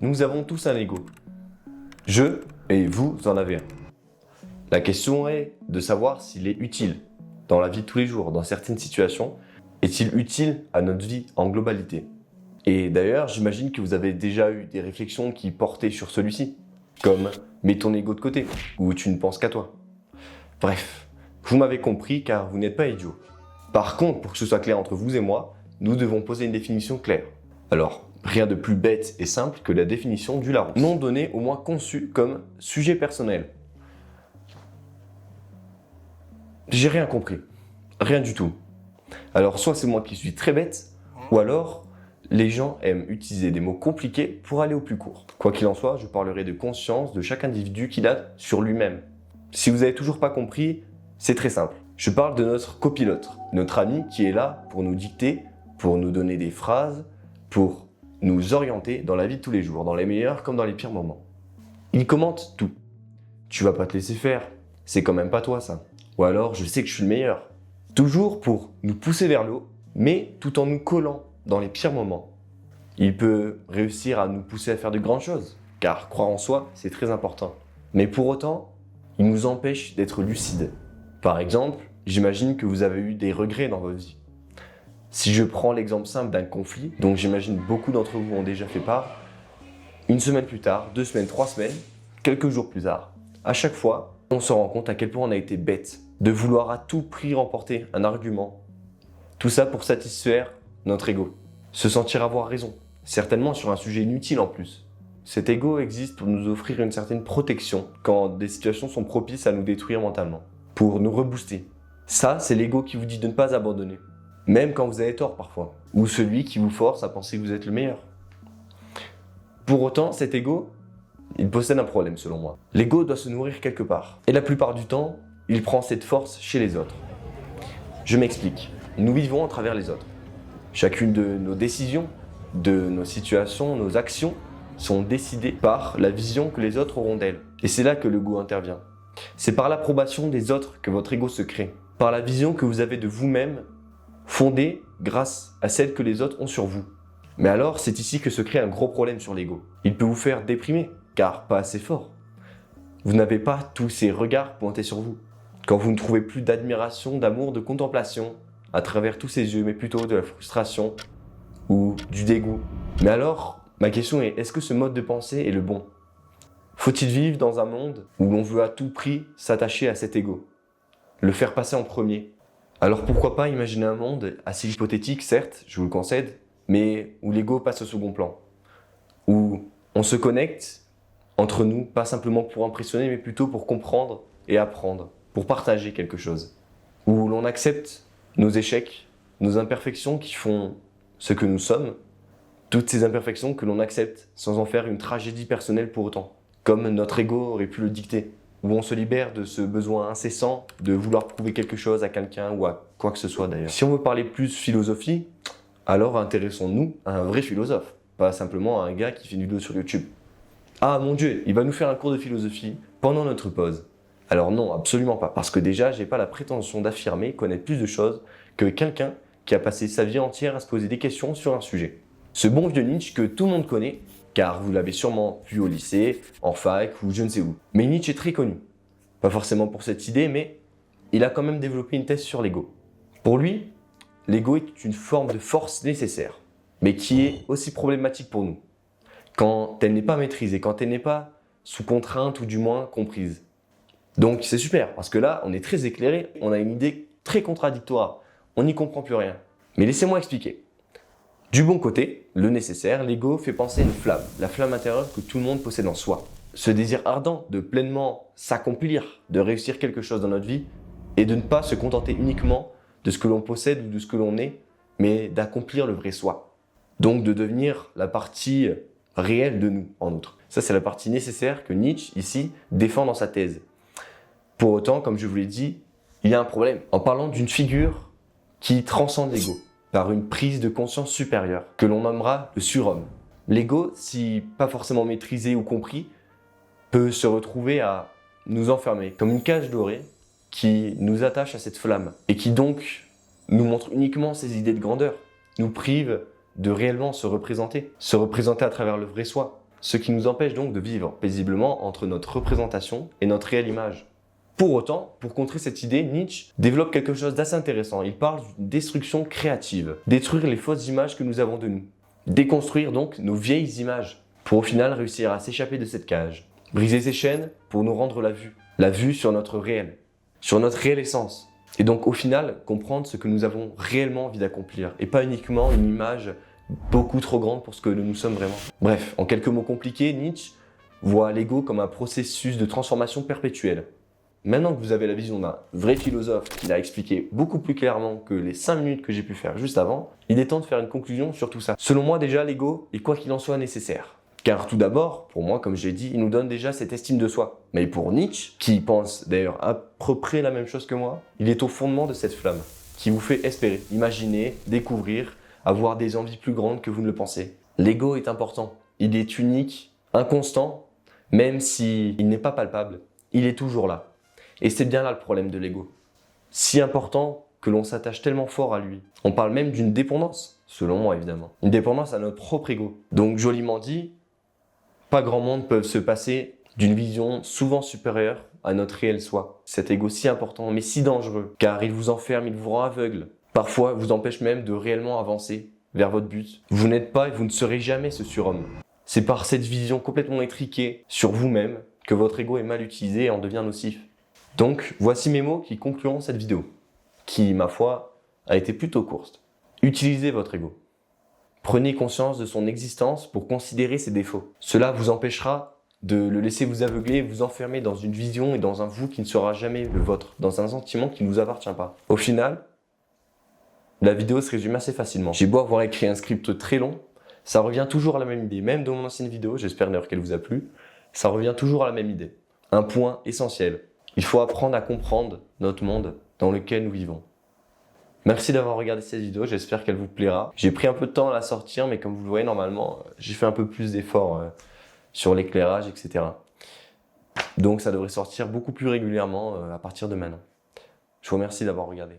nous avons tous un ego. Je et vous en avez un. La question est de savoir s'il est utile dans la vie de tous les jours, dans certaines situations. Est-il utile à notre vie en globalité? Et d'ailleurs, j'imagine que vous avez déjà eu des réflexions qui portaient sur celui-ci, comme « mets ton ego de côté » ou « tu ne penses qu'à toi ». Bref, vous m'avez compris car vous n'êtes pas idiot. Par contre, pour que ce soit clair entre vous et moi, nous devons poser une définition claire. Alors, rien de plus bête et simple que la définition du Larousse. Nom donné au moins conçu comme sujet personnel. J'ai rien compris. Rien du tout. Alors, soit c'est moi qui suis très bête, ou alors les gens aiment utiliser des mots compliqués pour aller au plus court. Quoi qu'il en soit, je parlerai de conscience de chaque individu qu'il a sur lui-même. Si vous n'avez toujours pas compris, c'est très simple. Je parle de notre copilote, notre ami qui est là pour nous dicter, pour nous donner des phrases, pour nous orienter dans la vie de tous les jours, dans les meilleurs comme dans les pires moments. Il commente tout. Tu vas pas te laisser faire, c'est quand même pas toi ça. Ou alors, je sais que je suis le meilleur. Toujours pour nous pousser vers le haut, mais tout en nous collant dans les pires moments. Il peut réussir à nous pousser à faire de grandes choses, car croire en soi, c'est très important. Mais pour autant, il nous empêche d'être lucides. Par exemple, j'imagine que vous avez eu des regrets dans votre vie. Si je prends l'exemple simple d'un conflit, dont j'imagine beaucoup d'entre vous ont déjà fait part, une semaine plus tard, 2 semaines, 3 semaines, quelques jours plus tard, à chaque fois, on se rend compte à quel point on a été bête de vouloir à tout prix remporter un argument. Tout ça pour satisfaire notre ego. Se sentir avoir raison, certainement sur un sujet inutile en plus. Cet ego existe pour nous offrir une certaine protection quand des situations sont propices à nous détruire mentalement, pour nous rebooster. Ça, c'est l'ego qui vous dit de ne pas abandonner, même quand vous avez tort parfois, ou celui qui vous force à penser que vous êtes le meilleur. Pour autant, cet ego, il possède un problème selon moi. L'ego doit se nourrir quelque part, et la plupart du temps, il prend cette force chez les autres. Je m'explique. Nous vivons à travers les autres. Chacune de nos décisions, de nos situations, nos actions sont décidées par la vision que les autres auront d'elles. Et c'est là que l'ego intervient. C'est par l'approbation des autres que votre ego se crée. Par la vision que vous avez de vous-même, fondée grâce à celle que les autres ont sur vous. Mais alors, c'est ici que se crée un gros problème sur l'ego. Il peut vous faire déprimer, car pas assez fort. Vous n'avez pas tous ces regards pointés sur vous. Quand vous ne trouvez plus d'admiration, d'amour, de contemplation à travers tous ces yeux, mais plutôt de la frustration ou du dégoût. Mais alors, ma question est, est-ce que ce mode de pensée est le bon? Faut-il vivre dans un monde où l'on veut à tout prix s'attacher à cet ego, le faire passer en premier? Alors pourquoi pas imaginer un monde assez hypothétique, certes, je vous le concède, mais où l'ego passe au second plan, où on se connecte entre nous, pas simplement pour impressionner, mais plutôt pour comprendre et apprendre, pour partager quelque chose, où l'on accepte nos échecs, nos imperfections qui font ce que nous sommes, toutes ces imperfections que l'on accepte sans en faire une tragédie personnelle pour autant, comme notre ego aurait pu le dicter, où on se libère de ce besoin incessant de vouloir prouver quelque chose à quelqu'un ou à quoi que ce soit d'ailleurs. Si on veut parler plus philosophie, alors intéressons-nous à un vrai philosophe, pas simplement à un gars qui fait une vidéo sur YouTube. Ah mon Dieu, il va nous faire un cours de philosophie pendant notre pause. Alors non, absolument pas, parce que déjà, j'ai pas la prétention d'affirmer connaître plus de choses que quelqu'un qui a passé sa vie entière à se poser des questions sur un sujet. Ce bon vieux Nietzsche que tout le monde connaît, car vous l'avez sûrement vu au lycée, en fac ou je ne sais où. Mais Nietzsche est très connu. Pas forcément pour cette idée, mais il a quand même développé une thèse sur l'ego. Pour lui, l'ego est une forme de force nécessaire, mais qui est aussi problématique pour nous, quand elle n'est pas maîtrisée, quand elle n'est pas sous contrainte ou du moins comprise. Donc c'est super, parce que là, on est très éclairé, on a une idée très contradictoire, on n'y comprend plus rien. Mais laissez-moi expliquer. Du bon côté, le nécessaire, l'ego fait penser à une flamme, la flamme intérieure que tout le monde possède en soi. Ce désir ardent de pleinement s'accomplir, de réussir quelque chose dans notre vie, et de ne pas se contenter uniquement de ce que l'on possède ou de ce que l'on est, mais d'accomplir le vrai soi. Donc de devenir la partie réelle de nous, en outre. Ça, c'est la partie nécessaire que Nietzsche, ici, défend dans sa thèse. Pour autant, comme je vous l'ai dit, il y a un problème. En parlant d'une figure qui transcende l'ego, par une prise de conscience supérieure, que l'on nommera le surhomme. L'ego, si pas forcément maîtrisé ou compris, peut se retrouver à nous enfermer, comme une cage dorée qui nous attache à cette flamme, et qui donc nous montre uniquement ses idées de grandeur, nous prive de réellement se représenter à travers le vrai soi. ce qui nous empêche donc de vivre paisiblement entre notre représentation et notre réelle image. Pour autant, pour contrer cette idée, Nietzsche développe quelque chose d'assez intéressant. Il parle d'une destruction créative, détruire les fausses images que nous avons de nous, déconstruire donc nos vieilles images, pour au final réussir à s'échapper de cette cage, briser ces chaînes pour nous rendre la vue sur notre réel essence, et donc au final comprendre ce que nous avons réellement envie d'accomplir, et pas uniquement une image beaucoup trop grande pour ce que nous sommes vraiment. Bref, en quelques mots compliqués, Nietzsche voit l'ego comme un processus de transformation perpétuelle. Maintenant que vous avez la vision d'un vrai philosophe qui l'a expliqué beaucoup plus clairement que les 5 minutes que j'ai pu faire juste avant, il est temps de faire une conclusion sur tout ça. Selon moi déjà, l'ego est quoi qu'il en soit nécessaire. Car tout d'abord, pour moi, comme j'ai dit, il nous donne déjà cette estime de soi. Mais pour Nietzsche, qui pense d'ailleurs à peu près la même chose que moi, il est au fondement de cette flamme, qui vous fait espérer, imaginer, découvrir, avoir des envies plus grandes que vous ne le pensez. L'ego est important, il est unique, inconstant, même s'il n'est pas palpable, il est toujours là. Et c'est bien là le problème de l'ego. Si important que l'on s'attache tellement fort à lui. On parle même d'une dépendance, selon moi évidemment. Une dépendance à notre propre ego. Donc joliment dit, pas grand monde peut se passer d'une vision souvent supérieure à notre réel soi. Cet ego si important, mais si dangereux, car il vous enferme, il vous rend aveugle. Parfois, vous empêche même de réellement avancer vers votre but. Vous n'êtes pas et vous ne serez jamais ce surhomme. C'est par cette vision complètement étriquée sur vous-même que votre ego est mal utilisé et en devient nocif. Donc, voici mes mots qui concluront cette vidéo, qui, ma foi, a été plutôt courte. Utilisez votre ego. Prenez conscience de son existence pour considérer ses défauts. Cela vous empêchera de le laisser vous aveugler, vous enfermer dans une vision et dans un vous qui ne sera jamais le vôtre, dans un sentiment qui ne vous appartient pas. Au final, la vidéo se résume assez facilement. J'ai beau avoir écrit un script très long, ça revient toujours à la même idée. Même dans mon ancienne vidéo, j'espère d'ailleurs qu'elle vous a plu, ça revient toujours à la même idée. Un point essentiel. Il faut apprendre à comprendre notre monde dans lequel nous vivons. Merci d'avoir regardé cette vidéo, j'espère qu'elle vous plaira. J'ai pris un peu de temps à la sortir, mais comme vous le voyez, normalement, j'ai fait un peu plus d'efforts sur l'éclairage, etc. Donc ça devrait sortir beaucoup plus régulièrement à partir de maintenant. Je vous remercie d'avoir regardé.